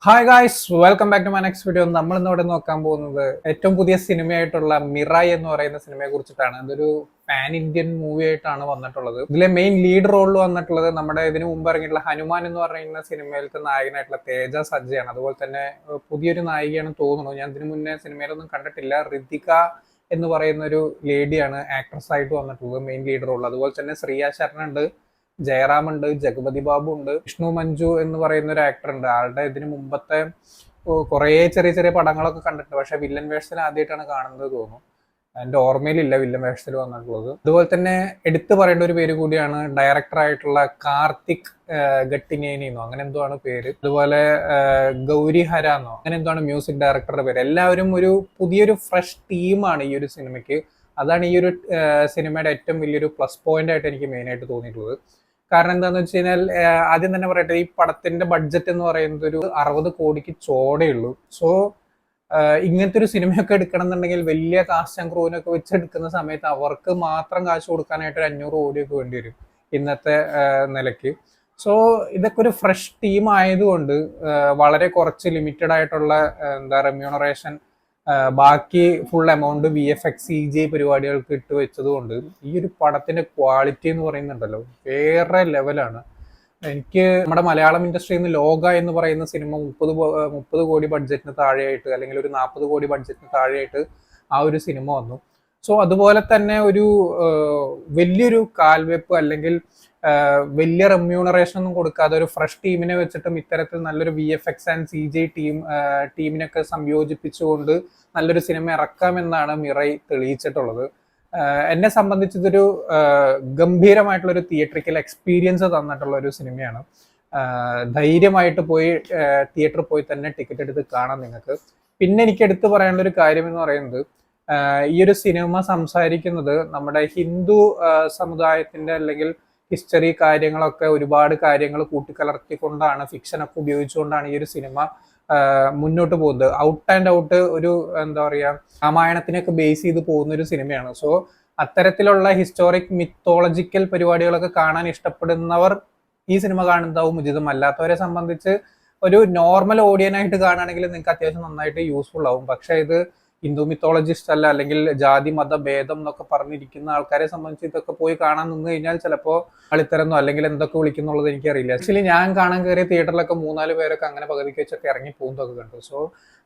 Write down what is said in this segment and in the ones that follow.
Hi guys, welcome back to my next video. നമ്മൾ ഇന്നിവിടെ നോക്കാൻ പോകുന്നത് ഏറ്റവും പുതിയ സിനിമയായിട്ടുള്ള മിറായ് എന്ന് പറയുന്ന സിനിമയെ കുറിച്ചിട്ടാണ്. ഇതൊരു പാൻ ഇന്ത്യൻ മൂവി ആയിട്ടാണ് വന്നിട്ടുള്ളത്. ഇതിലെ മെയിൻ ലീഡ് റോളിൽ വന്നിട്ടുള്ളത് നമ്മുടെ ഇതിനു മുമ്പ് ഇറങ്ങിയിട്ടുള്ള ഹനുമാൻ എന്ന് പറയുന്ന സിനിമയിലത്തെ നായകനായിട്ടുള്ള തേജ സജ്ജയാണ്. അതുപോലെ തന്നെ പുതിയൊരു നായികയാണെന്ന് തോന്നുന്നു. ഞാൻ ഇതിനു മുന്നേ സിനിമയിലൊന്നും കണ്ടിട്ടില്ല. ഋതിക എന്ന് പറയുന്ന ഒരു ലേഡിയാണ് ആക്ട്രസ് ആയിട്ട് വന്നിട്ടുള്ളത് മെയിൻ ലീഡ് റോളിൽ. അതുപോലെ തന്നെ ശ്രീയ ശരൺ ഉണ്ട്, ജയറാം ഉണ്ട്, ജഗപതി ബാബു ഉണ്ട്, വിഷ്ണു മഞ്ജു എന്ന് പറയുന്ന ഒരു ആക്ടർ ഉണ്ട്. ആളുടെ ഇതിന് മുമ്പത്തെ കുറേ ചെറിയ ചെറിയ പടങ്ങളൊക്കെ കണ്ടിട്ടുണ്ട്. പക്ഷെ വില്ലൻ വേഷത്തിൽ ആദ്യമായിട്ടാണ് കാണുന്നത് തോന്നുന്നു. എന്റെ ഓർമ്മയിലില്ല വില്ലൻ വേഷത്തിൽ വന്നിട്ടുള്ളത്. അതുപോലെ തന്നെ എടുത്തു പറയേണ്ട ഒരു പേര് കൂടിയാണ് ഡയറക്ടർ ആയിട്ടുള്ള കാർത്തിക് ഗട്ടിനേനിന്നോ അങ്ങനെ എന്തോ ആണ് പേര്. അതുപോലെ ഗൗരി ഹരാന്നോ അങ്ങനെ എന്തോ ആണ് മ്യൂസിക് ഡയറക്ടറുടെ പേര്. എല്ലാവരും ഒരു പുതിയൊരു ഫ്രഷ് ടീമാണ് ഈ ഒരു സിനിമയ്ക്ക്. അതാണ് ഈ ഒരു സിനിമയുടെ ഏറ്റവും വലിയൊരു പ്ലസ് പോയിന്റ് ആയിട്ട് എനിക്ക് മെയിൻ ആയിട്ട് തോന്നിയിട്ടുള്ളത്. കാരണം എന്താന്ന് വെച്ച് കഴിഞ്ഞാൽ ആദ്യം തന്നെ പറയട്ടെ, ഈ പടത്തിന്റെ ബഡ്ജറ്റ് എന്ന് പറയുന്നത് ഒരു 60 കോടിക്ക് ചോടയുള്ളൂ. സോ ഇങ്ങനത്തെ ഒരു സിനിമയൊക്കെ എടുക്കണം എന്നുണ്ടെങ്കിൽ വലിയ കാസ്റ്റ് ആൻഡ് ക്രൂവിനൊക്കെ വെച്ച് എടുക്കുന്ന സമയത്ത് അവർക്ക് മാത്രം കാശ് കൊടുക്കാനായിട്ട് ഒരു 500 കോടിയൊക്കെ വേണ്ടി വരും ഇന്നത്തെ നിലയ്ക്ക്. സോ ഇതൊക്കെ ഒരു ഫ്രഷ് ടീം ആയതുകൊണ്ട് വളരെ കുറച്ച് ലിമിറ്റഡ് ആയിട്ടുള്ള റെമ്യൂണറേഷൻ, ബാക്കി ഫുൾ എമൗണ്ട് VFX CGI പരിപാടികൾക്ക് ഇട്ട് വെച്ചത് കൊണ്ട് ഈ ഒരു പടത്തിന്റെ ക്വാളിറ്റി എന്ന് പറയുന്നുണ്ടല്ലോ വേറെ ലെവലാണ്. എനിക്ക് നമ്മുടെ മലയാളം ഇൻഡസ്ട്രിയിൽ നിന്ന് ലോക എന്ന് പറയുന്ന സിനിമ 30 കോടി ബഡ്ജറ്റിന് താഴെയായിട്ട്, അല്ലെങ്കിൽ ഒരു 40 കോടി ബഡ്ജറ്റിന് താഴെയായിട്ട് ആ ഒരു സിനിമ വന്നു. സോ അതുപോലെ തന്നെ ഒരു വലിയൊരു കാൽവെപ്പ് അല്ലെങ്കിൽ വലിയ റെമ്യൂണറേഷൻ ഒന്നും കൊടുക്കാതെ ഒരു ഫ്രഷ് ടീമിനെ വെച്ചിട്ടും ഇത്തരത്തിൽ നല്ലൊരു VFX ആൻഡ് CGI ടീമിനൊക്കെ സംയോജിപ്പിച്ചുകൊണ്ട് നല്ലൊരു സിനിമ ഇറക്കാമെന്നാണ് മിറൈ തെളിയിച്ചിട്ടുള്ളത്. എന്നെ സംബന്ധിച്ച് ഇതൊരു ഗംഭീരമായിട്ടുള്ള ഒരു തിയേറ്ററിക്കൽ എക്സ്പീരിയൻസ് തന്നിട്ടുള്ള ഒരു സിനിമയാണ്. ധൈര്യമായിട്ട് പോയി തിയേറ്ററിൽ പോയി തന്നെ ടിക്കറ്റ് എടുത്ത് കാണാം നിങ്ങൾക്ക്. പിന്നെ എനിക്ക് എടുത്തു പറയാനുള്ള ഒരു കാര്യം എന്ന് പറയുന്നത്, ഈ ഒരു സിനിമ സംസാരിക്കുന്നത് നമ്മുടെ ഹിന്ദു സമുദായത്തിന്റെ അല്ലെങ്കിൽ ഹിസ്റ്ററി കാര്യങ്ങളൊക്കെ ഒരുപാട് കാര്യങ്ങൾ കൂട്ടിക്കലർത്തിക്കൊണ്ടാണ്, ഫിക്ഷനൊക്കെ ഉപയോഗിച്ചുകൊണ്ടാണ് ഈ ഒരു സിനിമ മുന്നോട്ട് പോകുന്നത്. ഔട്ട് ആൻഡ് ഔട്ട് ഒരു രാമായണത്തിനൊക്കെ ബേസ് ചെയ്ത് പോകുന്ന ഒരു സിനിമയാണ്. സോ അത്തരത്തിലുള്ള ഹിസ്റ്റോറിക് മിത്തോളജിക്കൽ പരിപാടികളൊക്കെ കാണാൻ ഇഷ്ടപ്പെടുന്നവർ ഈ സിനിമ കാണുന്നതാവും ഉചിതം. അല്ലാത്തവരെ സംബന്ധിച്ച് ഒരു നോർമൽ ഓഡിയനായിട്ട് കാണുകയാണെങ്കിൽ നിങ്ങൾക്ക് അത്യാവശ്യം നന്നായിട്ട് യൂസ്ഫുൾ ആവും. പക്ഷെ ഇത് ഹിന്ദു മിത്തോളജിസ്റ്റ് അല്ല, അല്ലെങ്കിൽ ജാതി മത ഭേദം എന്നൊക്കെ പറഞ്ഞിരിക്കുന്ന ആൾക്കാരെ സംബന്ധിച്ച് ഇതൊക്കെ പോയി കാണാൻ നിന്ന് കഴിഞ്ഞാൽ ചിലപ്പോൾ കളിത്തരന്നോ അല്ലെങ്കിൽ എന്തൊക്കെ വിളിക്കുന്നുള്ളത് എനിക്കറിയില്ല. ആക്ച്വലി ഞാൻ കാണാൻ കയറിയ തിയേറ്ററിലൊക്കെ 3-4 പേരൊക്കെ അങ്ങനെ പകുതിക്ക് വെച്ചൊക്കെ ഇറങ്ങി പോകുന്നതൊക്കെ കണ്ടു. സോ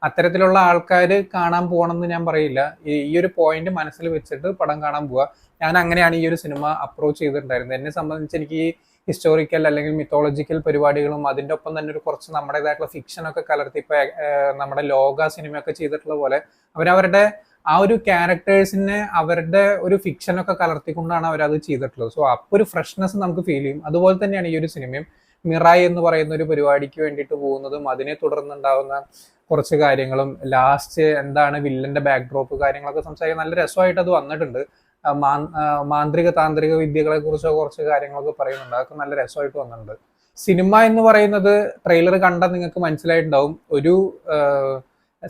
അത്തരത്തിലുള്ള ആൾക്കാർ കാണാൻ പോകണമെന്ന് ഞാൻ പറയില്ല. ഈ ഒരു പോയിന്റ് മനസ്സിൽ വെച്ചിട്ട് പടം കാണാൻ പോവുക. ഞാൻ അങ്ങനെയാണ് ഈ ഒരു സിനിമ അപ്രോച്ച് ചെയ്തിട്ടുണ്ടായിരുന്നത്. എന്നെ സംബന്ധിച്ച് എനിക്ക് ഹിസ്റ്റോറിക്കൽ അല്ലെങ്കിൽ മിത്തോളജിക്കൽ പരിപാടികളും അതിൻ്റെ ഒപ്പം തന്നെ ഒരു കുറച്ച് നമ്മുടേതായിട്ടുള്ള ഫിക്ഷനൊക്കെ കലർത്തി, ഇപ്പൊ നമ്മുടെ ലോക സിനിമയൊക്കെ ചെയ്തിട്ടുള്ള പോലെ അവരവരുടെ ആ ഒരു ക്യാരക്ടേഴ്സിനെ അവരുടെ ഒരു ഫിക്ഷനൊക്കെ കലർത്തിക്കൊണ്ടാണ് അവരത് ചെയ്തിട്ടുള്ളത്. സോ അപ്പോൾ ഒരു ഫ്രഷ്നെസ് നമുക്ക് ഫീൽ ചെയ്യും. അതുപോലെ തന്നെയാണ് ഈ ഒരു സിനിമയും. മിറായ് എന്ന് പറയുന്ന ഒരു പരിപാടിക്ക് വേണ്ടിയിട്ട് പോകുന്നതും അതിനെ തുടർന്നുണ്ടാവുന്ന കുറച്ച് കാര്യങ്ങളും ലാസ്റ്റ് എന്താണ് വില്ലന്റെ ബാക്ക്ഡ്രോപ്പ് കാര്യങ്ങളൊക്കെ സംസാരിക്കാൻ നല്ല രസമായിട്ട് അത് വന്നിട്ടുണ്ട്. മാന്ത്രിക താന്ത്രിക വിദ്യകളെ കുറിച്ചോ കുറച്ച് കാര്യങ്ങളൊക്കെ പറയുന്നുണ്ട്. അതൊക്കെ നല്ല രസമായിട്ട് വന്നിട്ടുണ്ട്. സിനിമ എന്ന് പറയുന്നത് ട്രെയിലർ കണ്ടാൽ നിങ്ങൾക്ക് മനസ്സിലായിട്ടുണ്ടാവും, ഒരു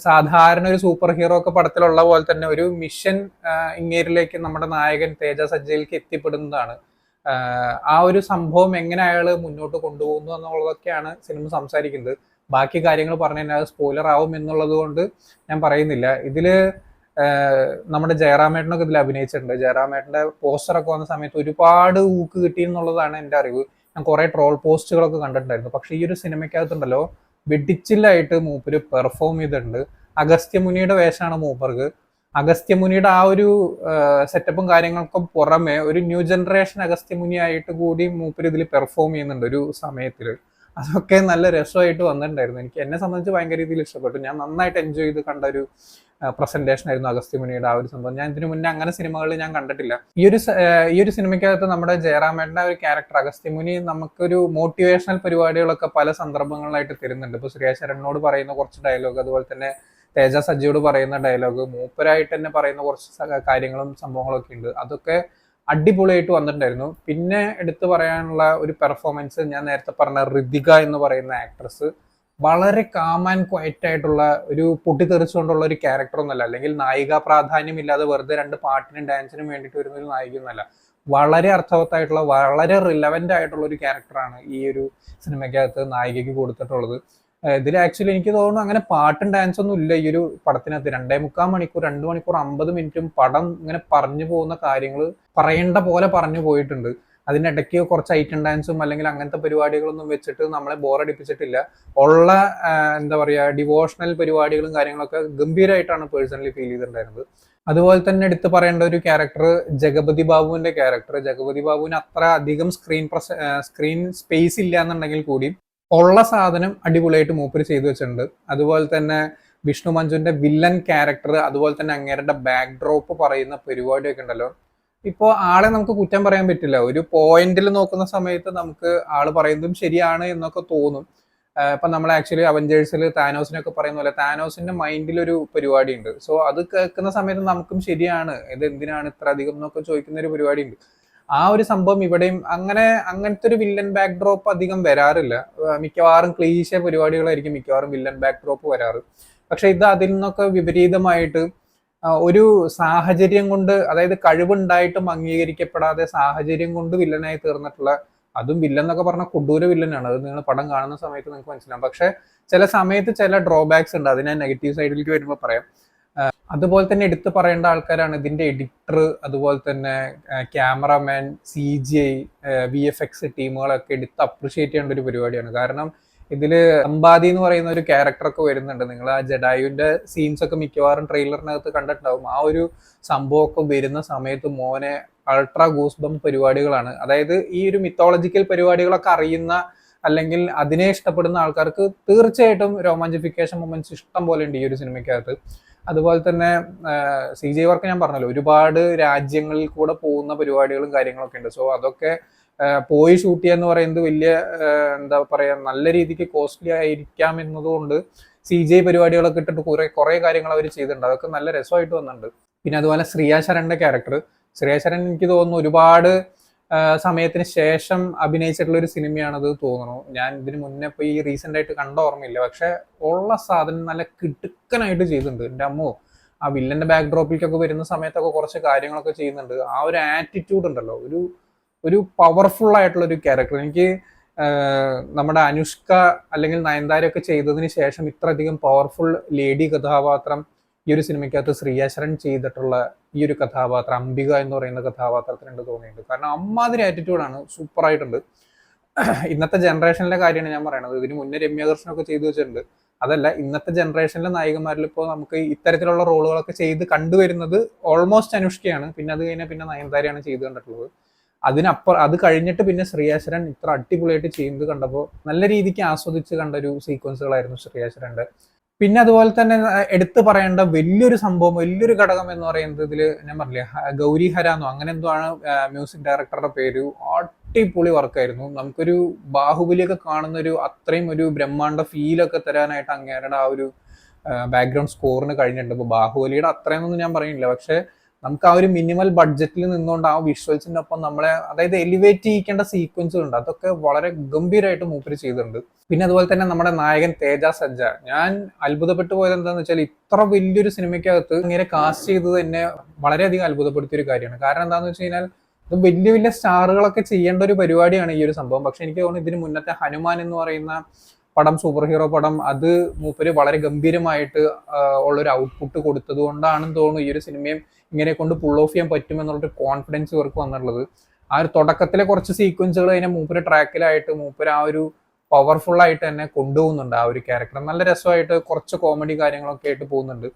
സാധാരണ ഒരു സൂപ്പർ ഹീറോ ഒക്കെ പടത്തിലുള്ള പോലെ തന്നെ ഒരു മിഷൻ ഇങ്ങേരിലേക്ക് നമ്മുടെ നായകൻ തേജ സജ്ജയിലേക്ക് എത്തിപ്പെടുന്നതാണ്. ആ ഒരു സംഭവം എങ്ങനെ അയാൾ മുന്നോട്ട് കൊണ്ടുപോകുന്നു എന്നുള്ളതൊക്കെയാണ് സിനിമ സംസാരിക്കുന്നത്. ബാക്കി കാര്യങ്ങൾ പറഞ്ഞു കഴിഞ്ഞാൽ സ്പോയിലർ ആവും എന്നുള്ളത് കൊണ്ട് ഞാൻ പറയുന്നില്ല. ഇതില് നമ്മുടെ ജയറാമേട്ടനൊക്കെ ഇതിൽ അഭിനയിച്ചിട്ടുണ്ട്. ജയറാമേട്ടന്റെ പോസ്റ്ററൊക്കെ വന്ന സമയത്ത് ഒരുപാട് ഊക്ക് കിട്ടി എന്നുള്ളതാണ് എൻ്റെ അറിവ്. ഞാൻ കുറെ ട്രോൾ പോസ്റ്റുകളൊക്കെ കണ്ടിട്ടുണ്ടായിരുന്നു. പക്ഷെ ഈ ഒരു സിനിമയ്ക്കകത്തുണ്ടല്ലോ വെടിച്ചില്ലായിട്ട് മൂപ്പര് പെർഫോം ചെയ്തിട്ടുണ്ട്. അഗസ്ത്യമുനിയുടെ വേഷമാണ് മൂപ്പർക്ക്. അഗസ്ത്യമുനിയുടെ ആ ഒരു സെറ്റപ്പും കാര്യങ്ങൾക്കും പുറമെ ഒരു ന്യൂ ജനറേഷൻ അഗസ്ത്യമുനി ആയിട്ട് കൂടി മൂപ്പര് ഇതിൽ പെർഫോം ചെയ്യുന്നുണ്ട് ഒരു സമയത്തില്. അതൊക്കെ നല്ല രസമായിട്ട് വന്നിട്ടുണ്ടായിരുന്നു. എന്നെ സംബന്ധിച്ച് ഭയങ്കര രീതിയിൽ ഇഷ്ടപ്പെട്ടു. ഞാൻ നന്നായിട്ട് എൻജോയ് ചെയ്ത് കണ്ട ഒരു പ്രസന്റേഷൻ ആയിരുന്നു അഗസ്ത്യമുനിയുടെ ആ ഒരു സംഭവം. ഞാൻ ഇതിനു മുന്നേ അങ്ങനെ സിനിമകളിൽ ഞാൻ കണ്ടിട്ടില്ല. ഈ ഒരു സിനിമയ്ക്കകത്ത് നമ്മുടെ ജയറാമേട്ടന്റെ ഒരു ക്യാരക്ടർ അഗസ്ത്യമുനി നമുക്കൊരു മോട്ടിവേഷണൽ പരിപാടികളൊക്കെ പല സന്ദർഭങ്ങളിലായിട്ട് തരുന്നുണ്ട്. ഇപ്പൊ ശ്രീയ ശരണിനോട് പറയുന്ന കുറച്ച് ഡയലോഗ്, അതുപോലെ തന്നെ തേജ സജ്ജയോട് പറയുന്ന ഡയലോഗ്, മൂപ്പരായിട്ട് തന്നെ പറയുന്ന കുറച്ച് കാര്യങ്ങളും സംഭവങ്ങളൊക്കെ ഉണ്ട്. അതൊക്കെ അടിപൊളിയായിട്ട് വന്നിട്ടുണ്ടായിരുന്നു. പിന്നെ എടുത്തു പറയാനുള്ള ഒരു പെർഫോമൻസ്, ഞാൻ നേരത്തെ പറഞ്ഞ ഋതിക എന്ന് പറയുന്ന ആക്ട്രസ് വളരെ കാം ആൻഡ് ക്വയറ്റ് ആയിട്ടുള്ള ഒരു പൊട്ടിത്തെറിച്ചുകൊണ്ടുള്ള ഒരു ക്യാരക്ടർ ഒന്നല്ല, അല്ലെങ്കിൽ നായിക പ്രാധാന്യമില്ലാതെ വെറുതെ 2 പാട്ടിനും ഡാൻസിനും വേണ്ടിയിട്ട് വരുന്ന ഒരു നായികയൊന്നല്ല. വളരെ അർത്ഥവത്തായിട്ടുള്ള വളരെ റിലവന്റ് ആയിട്ടുള്ള ഒരു ക്യാരക്ടറാണ് ഈ ഒരു സിനിമയ്ക്കകത്ത് നായികയ്ക്ക് കൊടുത്തിട്ടുള്ളത്. ഇതിൽ ആക്ച്വലി എനിക്ക് തോന്നുന്നു അങ്ങനെ പാട്ടും ഡാൻസ് ഒന്നും ഇല്ല ഈ ഒരു പടത്തിനകത്ത്. 2.25 മണിക്കൂർ 2 മണിക്കൂർ 50 മിനിറ്റും പടം ഇങ്ങനെ പറഞ്ഞു പോകുന്ന കാര്യങ്ങൾ പറയേണ്ട പോലെ പറഞ്ഞു പോയിട്ടുണ്ട്. അതിനിടയ്ക്ക് കുറച്ച് ഐറ്റം ഡാൻസും അല്ലെങ്കിൽ അങ്ങനത്തെ പരിപാടികളൊന്നും വെച്ചിട്ട് നമ്മളെ ബോറടിപ്പിച്ചിട്ടില്ല. ഉള്ള എന്താ പറയുക ഡിവോഷണൽ പരിപാടികളും കാര്യങ്ങളൊക്കെ ഗംഭീരമായിട്ടാണ് പേഴ്സണലി ഫീൽ ചെയ്തിട്ടുണ്ടായിരുന്നത്. അതുപോലെ തന്നെ എടുത്തു പറയേണ്ട ഒരു ക്യാരക്ടർ ജഗപതി ബാബുവിന്റെ ക്യാരക്ടർ. ജഗപതി ബാബുവിന് അത്ര അധികം സ്ക്രീൻ സ്പേസ് ഇല്ല എന്നുണ്ടെങ്കിൽ കൂടി ഉള്ള സാധനം അടിപൊളിയായിട്ട് മൂപ്പര് ചെയ്തു വെച്ചിട്ടുണ്ട്. അതുപോലെ തന്നെ വിഷ്ണു മഞ്ജുവിന്റെ വില്ലൻ ക്യാരക്ടർ, അതുപോലെ തന്നെ അങ്ങേരുടെ ബാക്ക് ഡ്രോപ്പ് പറയുന്ന പരിപാടിയൊക്കെ ഉണ്ടല്ലോ. ഇപ്പോൾ ആളെ നമുക്ക് കുറ്റം പറയാൻ പറ്റില്ല. ഒരു പോയിന്റിൽ നോക്കുന്ന സമയത്ത് നമുക്ക് ആള് പറയുന്നതും ശരിയാണ് എന്നൊക്കെ തോന്നും. ഇപ്പൊ നമ്മൾ ആക്ച്വലി അവഞ്ചേഴ്സിൽ താനോസിനൊക്കെ പറയുന്ന പോലെ താനോസിന്റെ മൈൻഡിൽ ഒരു പരിപാടി ഉണ്ട്. സോ അത് കേൾക്കുന്ന സമയത്ത് നമുക്കും ശരിയാണ്, ഇത് എന്തിനാണ് ഇത്ര അധികം എന്നൊക്കെ ചോദിക്കുന്ന ഒരു പരിപാടി ഉണ്ട്. ആ ഒരു സംഭവം ഇവിടെയും അങ്ങനത്തെ ഒരു വില്ലൻ ബാക്ക് ഡ്രോപ്പ് അധികം വരാറില്ല. മിക്കവാറും ക്ലീശ പരിപാടികളായിരിക്കും മിക്കവാറും വില്ലൻ ബാക്ക് ഡ്രോപ്പ് വരാറ്. പക്ഷെ ഇത് അതിൽ നിന്നൊക്കെ വിപരീതമായിട്ട് ഒരു സാഹചര്യം കൊണ്ട്, അതായത് കഴിവുണ്ടായിട്ടും അംഗീകരിക്കപ്പെടാതെ സാഹചര്യം കൊണ്ട് വില്ലനായി തീർന്നിട്ടുള്ള, അതും വില്ലൻ എന്നൊക്കെ പറഞ്ഞാൽ കൊടൂര വില്ലനാണ്. അത് നിങ്ങൾ പടം കാണുന്ന സമയത്ത് നിങ്ങൾക്ക് മനസ്സിലാവും. പക്ഷെ ചില സമയത്ത് ചില ഡ്രോബാക്സ് ഉണ്ട്, അത് ഞാൻ നെഗറ്റീവ് സൈഡിലേക്ക് വരുമ്പോൾ പറയാം. അതുപോലെ തന്നെ എടുത്തു പറയേണ്ട ആൾക്കാരാണ് ഇതിന്റെ എഡിറ്റർ, അതുപോലെ തന്നെ ക്യാമറമാൻ, CGI, VFX ടീമുകളൊക്കെ എടുത്ത് അപ്രിഷിയേറ്റ് ചെയ്യേണ്ട ഒരു പരിപാടിയാണ്. കാരണം ഇതില് അംബാദി എന്ന് പറയുന്ന ഒരു ക്യാരക്ടറൊക്കെ വരുന്നുണ്ട്. നിങ്ങൾ ആ ജഡായുവിന്റെ സീൻസ് ഒക്കെ മിക്കവാറും ട്രെയിലറിനകത്ത് കണ്ടിട്ടുണ്ടാവും. ആ ഒരു സംഭവമൊക്കെ വരുന്ന സമയത്ത് മോനെ അൾട്രാ ഗൂസ്ബം പരിപാടികളാണ്. അതായത് ഈ ഒരു മിത്തോളജിക്കൽ പരിപാടികളൊക്കെ അറിയുന്ന അല്ലെങ്കിൽ അതിനെ ഇഷ്ടപ്പെടുന്ന ആൾക്കാർക്ക് തീർച്ചയായിട്ടും രോമാഞ്ചിഫിക്കേഷൻ മൊമെന്റ്സ് ഇഷ്ടം പോലെ ഉണ്ട് ഈ ഒരു സിനിമയ്ക്കകത്ത്. അതുപോലെ തന്നെ CGI വർക്ക് ഞാൻ പറഞ്ഞല്ലോ, ഒരുപാട് രാജ്യങ്ങളിൽ കൂടെ പോകുന്ന പരിപാടികളും കാര്യങ്ങളൊക്കെ ഉണ്ട്. സോ അതൊക്കെ പോയി ഷൂട്ട് ചെയ്യാന്ന് പറയുന്നത് വലിയ എന്താ പറയാ നല്ല രീതിക്ക് കോസ്റ്റ്ലി ആയിരിക്കാം എന്നതുകൊണ്ട് CGI പരിപാടികളൊക്കെ ഇട്ടിട്ട് കുറെ കാര്യങ്ങൾ അവർ ചെയ്തിട്ടുണ്ട്. അതൊക്കെ നല്ല രസമായിട്ട് വന്നിട്ടുണ്ട്. പിന്നെ അതുപോലെ ശ്രിയ ശരണിന്റെ ക്യാരക്ടർ, ശ്രിയ ശരൺ എനിക്ക് തോന്നുന്നു ഒരുപാട് സമയത്തിന് ശേഷം അഭിനയിച്ചിട്ടുള്ള ഒരു സിനിമയാണത് തോന്നുന്നു. ഞാൻ ഇതിന് മുന്നേ ഇപ്പൊ ഈ റീസെന്റ് ആയിട്ട് കണ്ട ഓർമ്മയില്ല. പക്ഷെ ഉള്ള സാധനം നല്ല കിടുക്കനായിട്ട് ചെയ്തിട്ടുണ്ട്. എൻ്റെ അമ്മോ, ആ വില്ലന്റെ ബാക്ക് ഡ്രോപ്പിലേക്കൊക്കെ വരുന്ന സമയത്തൊക്കെ കുറച്ച് കാര്യങ്ങളൊക്കെ ചെയ്യുന്നുണ്ട്. ആ ഒരു ആറ്റിറ്റ്യൂഡ് ഉണ്ടല്ലോ, ഒരു പവർഫുൾ ആയിട്ടുള്ള ഒരു ക്യാരക്ടർ. എനിക്ക് നമ്മുടെ അനുഷ്ക അല്ലെങ്കിൽ നയൻതാരയൊക്കെ ചെയ്തതിന് ശേഷം ഇത്രയധികം പവർഫുൾ ലേഡി കഥാപാത്രം ഈ ഒരു സിനിമയ്ക്കകത്ത് ശ്രിയ ശരൺ ചെയ്തിട്ടുള്ള ഈ ഒരു കഥാപാത്രം, അംബിക എന്ന് പറയുന്ന കഥാപാത്രത്തിനുണ്ട് തോന്നിയിട്ടുണ്ട്. കാരണം അമ്മാതിരി ആറ്റിറ്റ്യൂഡാണ്, സൂപ്പർ ആയിട്ടുണ്ട്. ഇന്നത്തെ ജനറേഷനിലെ കാര്യമാണ് ഞാൻ പറയണത്. ഇതിന് മുന്നേ രമ്യദർശനമൊക്കെ ചെയ്തു വെച്ചിട്ടുണ്ട്. അതല്ല, ഇന്നത്തെ ജനറേഷനിലെ നായികമാരിൽ ഇപ്പോൾ നമുക്ക് ഇത്തരത്തിലുള്ള റോളുകളൊക്കെ ചെയ്ത് കണ്ടുവരുന്നത് ഓൾമോസ്റ്റ് അനുഷ്കയാണ്. പിന്നെ അത് കഴിഞ്ഞാൽ പിന്നെ നയൻതാരയാണ് ചെയ്തു കണ്ടിട്ടുള്ളത്. അത് കഴിഞ്ഞിട്ട് പിന്നെ ശ്രിയ ശരൺ ഇത്ര അടിപൊളിയായിട്ട് ചെയ്യുന്നത് കണ്ടപ്പോൾ നല്ല രീതിക്ക് ആസ്വദിച്ച് കണ്ട ഒരു സീക്വൻസുകളായിരുന്നു ശ്രിയ ശരന്റെ. പിന്നെ അതുപോലെ തന്നെ എടുത്തു പറയേണ്ട വലിയൊരു സംഭവം, വലിയൊരു ഘടകം എന്ന് പറയുന്നത് ഇതിൽ ഞാൻ പറഞ്ഞില്ലേ, ഗൗരി ഹരാന്നോ അങ്ങനെ എന്തോ ആണ് മ്യൂസിക് ഡയറക്ടറുടെ പേര്. അടിപൊളി വർക്കായിരുന്നു. നമുക്കൊരു ബാഹുബലിയൊക്കെ കാണുന്ന ഒരു അത്രയും ഒരു ബ്രഹ്മാണ്ഡ ഫീലൊക്കെ തരാനായിട്ട് അങ്ങേരുടെ ആ ഒരു ബാക്ക്ഗ്രൗണ്ട് സ്കോറിന് കഴിഞ്ഞിട്ടുണ്ട്. ഇപ്പോൾ ബാഹുബലിയുടെ അത്രയൊന്നും ഞാൻ പറയുന്നില്ല, പക്ഷെ നമുക്ക് ആ ഒരു മിനിമൽ ബഡ്ജറ്റിൽ നിന്നുകൊണ്ട് ആ വിഷ്വൽസിന്റെ ഒപ്പം നമ്മളെ അതായത് എലിവേറ്റ് ചെയ്യിക്കേണ്ട സീക്വൻസുകൾ ഉണ്ട്. അതൊക്കെ വളരെ ഗംഭീരമായിട്ട് മൂപ്പര് ചെയ്തിട്ടുണ്ട്. പിന്നെ അതുപോലെ തന്നെ നമ്മുടെ നായകൻ തേജ സജ്ജ, ഞാൻ അത്ഭുതപ്പെട്ടു പോയത് എന്താണെന്ന് വെച്ചാൽ ഇത്ര വലിയൊരു സിനിമയ്ക്കകത്ത് ഇങ്ങനെ കാസ്റ്റ് ചെയ്തത് എന്നെ വളരെയധികം അത്ഭുതപ്പെടുത്തിയ ഒരു കാര്യമാണ്. കാരണം എന്താണെന്ന് വെച്ച് കഴിഞ്ഞാൽ ഇത് വലിയ വലിയ സ്റ്റാറുകളൊക്കെ ചെയ്യേണ്ട ഒരു പരിപാടിയാണ് ഈ ഒരു സംഭവം. പക്ഷെ എനിക്ക് തോന്നുന്നു ഇതിന് മുന്നത്തെ ഹനുമാൻ എന്ന് പറയുന്ന പടം, സൂപ്പർ ഹീറോ പടം, അത് മൂപ്പര് വളരെ ഗംഭീരമായിട്ട് ഉള്ളൊരു ഔട്ട്പുട്ട് കൊടുത്തത് കൊണ്ടാണെന്ന് തോന്നുന്നു ഈ ഒരു സിനിമയും ഇങ്ങനെ കൊണ്ട് പുൾ ഓഫ് ചെയ്യാൻ പറ്റുമെന്നുള്ളൊരു കോൺഫിഡൻസ് ഇവർക്ക് വന്നിട്ടുള്ളത്. ആ ഒരു തുടക്കത്തിലെ കുറച്ച് സീക്വൻസുകൾ അതിനെ മൂപ്പര് ട്രാക്കിലായിട്ട് മൂപ്പര് ആ ഒരു പവർഫുൾ ആയിട്ട് തന്നെ കൊണ്ടുപോകുന്നുണ്ട്. ആ ഒരു ക്യാരക്ടർ നല്ല രസമായിട്ട് കുറച്ച് കോമഡി കാര്യങ്ങളൊക്കെ ആയിട്ട് പോകുന്നുണ്ട്.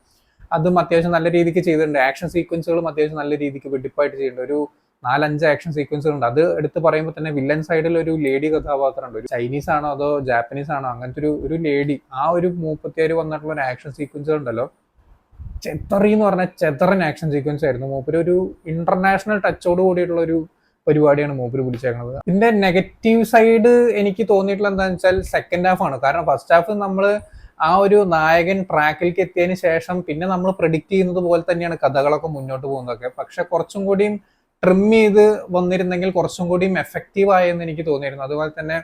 അതും അത്യാവശ്യം നല്ല രീതിക്ക് ചെയ്തിട്ടുണ്ട്. ആക്ഷൻ സീക്വൻസുകളും അത്യാവശ്യം നല്ല രീതിക്ക് വെടിപ്പായിട്ട് ചെയ്യുന്നുണ്ട്. ഒരു 4-5 ആക്ഷൻ സീക്വൻസുകൾ ഉണ്ട്. അത് എടുത്ത് പറയുമ്പോൾ തന്നെ വില്ലൻ സൈഡിൽ ഒരു ലേഡി കഥാപാത്രം ഉണ്ട്. ഒരു ചൈനീസ് ആണോ അതോ ജാപ്പനീസ് ആണോ അങ്ങനത്തെ ഒരു ലേഡി, ആ ഒരു 37 വന്നിട്ടുള്ള ഒരു ആക്ഷൻ സീക്വൻസുകൾ ഉണ്ടല്ലോ, ചെത്തറി എന്ന് പറഞ്ഞ ചെതറൻ ആക്ഷൻ സീക്വൻസ് ആയിരുന്നു. മൂപ്പര് ഒരു ഇന്റർനാഷണൽ ടച്ചോട് കൂടിയിട്ടുള്ള ഒരു പരിപാടിയാണ് മൂപ്പര് പിടിച്ചേക്കുന്നത്. ഇതിന്റെ നെഗറ്റീവ് സൈഡ് എനിക്ക് തോന്നിയിട്ടുള്ള എന്താണെന്ന് വെച്ചാൽ സെക്കൻഡ് ഹാഫ് ആണ്. കാരണം ഫസ്റ്റ് ഹാഫ് നമ്മൾ ആ ഒരു നായകൻ ട്രാക്കിലേക്ക് എത്തിയതിന് ശേഷം പിന്നെ നമ്മൾ പ്രെഡിക്റ്റ് ചെയ്യുന്നത് പോലെ തന്നെയാണ് കഥകളൊക്കെ മുന്നോട്ട് പോകുന്നതൊക്കെ. പക്ഷെ കുറച്ചും കൂടിയും ട്രിം ചെയ്ത് വന്നിരുന്നെങ്കിൽ കുറച്ചും കൂടിയും എഫക്റ്റീവ് ആയെന്ന് എനിക്ക് തോന്നിയിരുന്നു. അതുപോലെ തന്നെ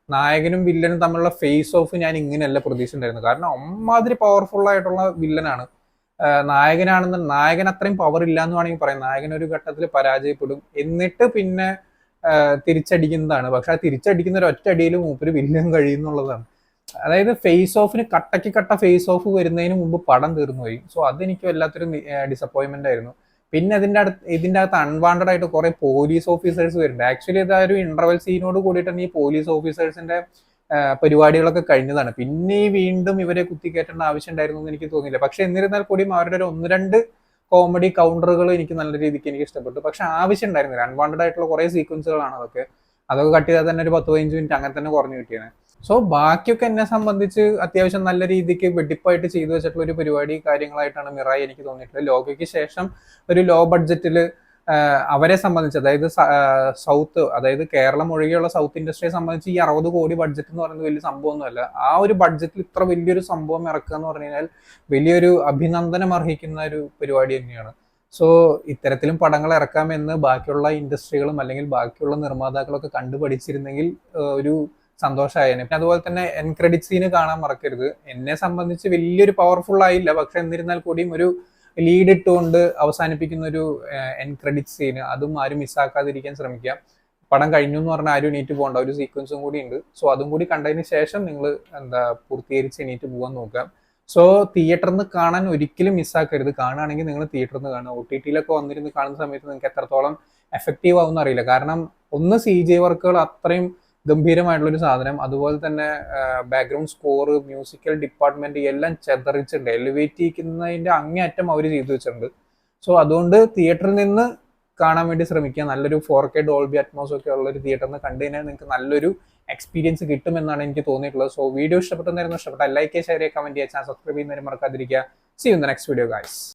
നായകനും വില്ലനും തമ്മിലുള്ള ഫേസ് ഓഫ് ഞാൻ ഇങ്ങനെയല്ല പ്രതീക്ഷിച്ചിട്ടുണ്ടായിരുന്നു. കാരണം അമ്മാതിരി പവർഫുൾ ആയിട്ടുള്ള വില്ലനാണ്. നായകൻ അത്രയും പവർ ഇല്ല എന്ന് വേണമെങ്കിൽ പറയാം. നായകൻ ഒരു ഘട്ടത്തിൽ പരാജയപ്പെടും, എന്നിട്ട് പിന്നെ തിരിച്ചടിക്കുന്നതാണ്. പക്ഷെ ആ തിരിച്ചടിക്കുന്ന ഒരു ഒറ്റ അടിയിൽ മൂപ്പര് വില്ലൻ കഴിയുന്നുള്ളതാണ്. അതായത് ഫേസ് ഓഫിന് കട്ടയ്ക്ക് കട്ട ഫേസ് ഓഫ് വരുന്നതിന് മുമ്പ് പടം തീർന്നു പോയി. സോ അതെനിക്ക് വല്ലാത്തൊരു ഡിസപ്പോയിന്റ്മെന്റ് ആയിരുന്നു. പിന്നെ ഇതിന്റെ അകത്ത് അൺവാണ്ടഡ് ആയിട്ട് കുറെ പോലീസ് ഓഫീസേഴ്സ് വരുന്നുണ്ട്. ആക്ച്വലി ഇതൊരു ഇന്റർവെൽ സീനോട് കൂടിയിട്ടാണ് ഈ പോലീസ് ഓഫീസേഴ്സിന്റെ പരിപാടികളൊക്കെ കഴിഞ്ഞതാണ്. പിന്നെ ഈ വീണ്ടും ഇവരെ കുത്തിക്കയറ്റേണ്ട ആവശ്യം ഉണ്ടായിരുന്നു എന്ന് എനിക്ക് തോന്നിയില്ല. പക്ഷെ എന്നിരുന്നാൽ കൂടിയും അവരുടെ ഒരു 1-2 കോമഡി കൗണ്ടറുകൾ എനിക്ക് നല്ല രീതിക്ക് എനിക്ക് ഇഷ്ടപ്പെട്ടു. പക്ഷെ ആവശ്യം ഉണ്ടായിരുന്നില്ല. അൺവാണ്ടഡ് ആയിട്ടുള്ള കുറെ സീക്വൻസുകളാണ് അതൊക്കെ കട്ട് ചെയ്താൽ തന്നെ ഒരു 10-15 മിനിറ്റ് അങ്ങനെ തന്നെ കുറഞ്ഞു കിട്ടിയാണ്. സോ ബാക്കിയൊക്കെ എന്നെ സംബന്ധിച്ച് അത്യാവശ്യം നല്ല രീതിക്ക് വെടിപ്പായിട്ട് ചെയ്തു വെച്ചിട്ടുള്ള ഒരു പരിപാടി കാര്യങ്ങളായിട്ടാണ് മിറായി എനിക്ക് തോന്നിയിട്ടുള്ളത്. ലോകയ്ക്ക് ശേഷം ഒരു ലോ ബഡ്ജറ്റിൽ അവരെ സംബന്ധിച്ച്, അതായത് സൗത്ത്, അതായത് കേരളം ഒഴികെയുള്ള സൗത്ത് ഇൻഡസ്ട്രിയെ സംബന്ധിച്ച് ഈ 60 കോടി ബഡ്ജറ്റ് എന്ന് പറയുന്നത് വലിയ സംഭവമൊന്നുമല്ല. ആ ഒരു ബഡ്ജറ്റിൽ ഇത്ര വലിയൊരു സംഭവം ഇറക്കുക എന്ന് പറഞ്ഞു കഴിഞ്ഞാൽ വലിയൊരു അഭിനന്ദനം അർഹിക്കുന്ന ഒരു പരിപാടി തന്നെയാണ്. സോ ഇത്തരത്തിലും പടങ്ങൾ ഇറക്കാമെന്ന് ബാക്കിയുള്ള ഇൻഡസ്ട്രികളും അല്ലെങ്കിൽ ബാക്കിയുള്ള നിർമ്മാതാക്കളൊക്കെ കണ്ടുപഠിച്ചിരുന്നെങ്കിൽ ഒരു സന്തോഷമായേനെ. പിന്നെ അതുപോലെ തന്നെ എൻ ക്രെഡിറ്റ് സീന് കാണാൻ മറക്കരുത്. എന്നെ സംബന്ധിച്ച് വലിയൊരു പവർഫുൾ ആയില്ല, പക്ഷെ എന്നിരുന്നാൽ കൂടിയും ഒരു ലീഡ് ഇട്ടുകൊണ്ട് അവസാനിപ്പിക്കുന്ന ഒരു എൻ ക്രെഡിറ്റ് സീന് അതും ആരും മിസ്സാക്കാതിരിക്കാൻ ശ്രമിക്കുക. പടം കഴിഞ്ഞു എന്ന് പറഞ്ഞാൽ ആരും എണീറ്റ് പോകേണ്ട ഒരു സീക്വൻസും കൂടി ഉണ്ട്. സോ അതും കൂടി കണ്ടതിന് ശേഷം നിങ്ങൾ പൂർത്തീകരിച്ച് എണീറ്റ് പോകാൻ നോക്കുക. സോ തിയേറ്ററിൽ നിന്ന് കാണാൻ ഒരിക്കലും മിസ്സാക്കരുത്. കാണുകയാണെങ്കിൽ നിങ്ങൾ തിയേറ്ററിൽ നിന്ന് കാണുക. OTT-യിലൊക്കെ വന്നിരുന്ന് കാണുന്ന സമയത്ത് നിങ്ങൾക്ക് എത്രത്തോളം എഫക്റ്റീവ് ആവുമെന്ന് അറിയില്ല. കാരണം ഒന്ന് CGI വർക്കുകൾ അത്രയും ഗംഭീരമായിട്ടുള്ള ഒരു സാധനം, അതുപോലെ തന്നെ ബാക്ക്ഗ്രൗണ്ട് സ്കോർ, മ്യൂസിക്കൽ ഡിപ്പാർട്ട്മെന്റ് എല്ലാം ചെതറിച്ചിട്ടുണ്ട്. എലിവേറ്റ് ചെയ്യിക്കുന്നതിന്റെ അങ്ങേയറ്റം അവർ ചെയ്തു വെച്ചിട്ടുണ്ട്. സോ അതുകൊണ്ട് തിയേറ്ററിൽ നിന്ന് കാണാൻ വേണ്ടി ശ്രമിക്കുക. നല്ലൊരു 4K ഡോൾബി അറ്റ്മോസ് ഒക്കെ ഉള്ള ഒരു തിയേറ്ററിൽ നിന്ന് കണ്ടു കഴിഞ്ഞാൽ നിങ്ങൾക്ക് നല്ലൊരു എക്സ്പീരിയൻസ് കിട്ടുമെന്നാണ് എനിക്ക് തോന്നിയിട്ടുള്ളത്. സോ വീഡിയോ ഇഷ്ടപ്പെട്ടെന്നായിരുന്നു. ഇഷ്ടപ്പെട്ട ലൈക്ക് ചെയ്യുക, ഷെയർ ചെയ്യുക, കമന്റ് ചെയ്യുക, ചാനൽ സബ്സ്ക്രൈബ് ചെയ്യുന്നവരും മറക്കാതിരിക്കുക. See you in the next video guys.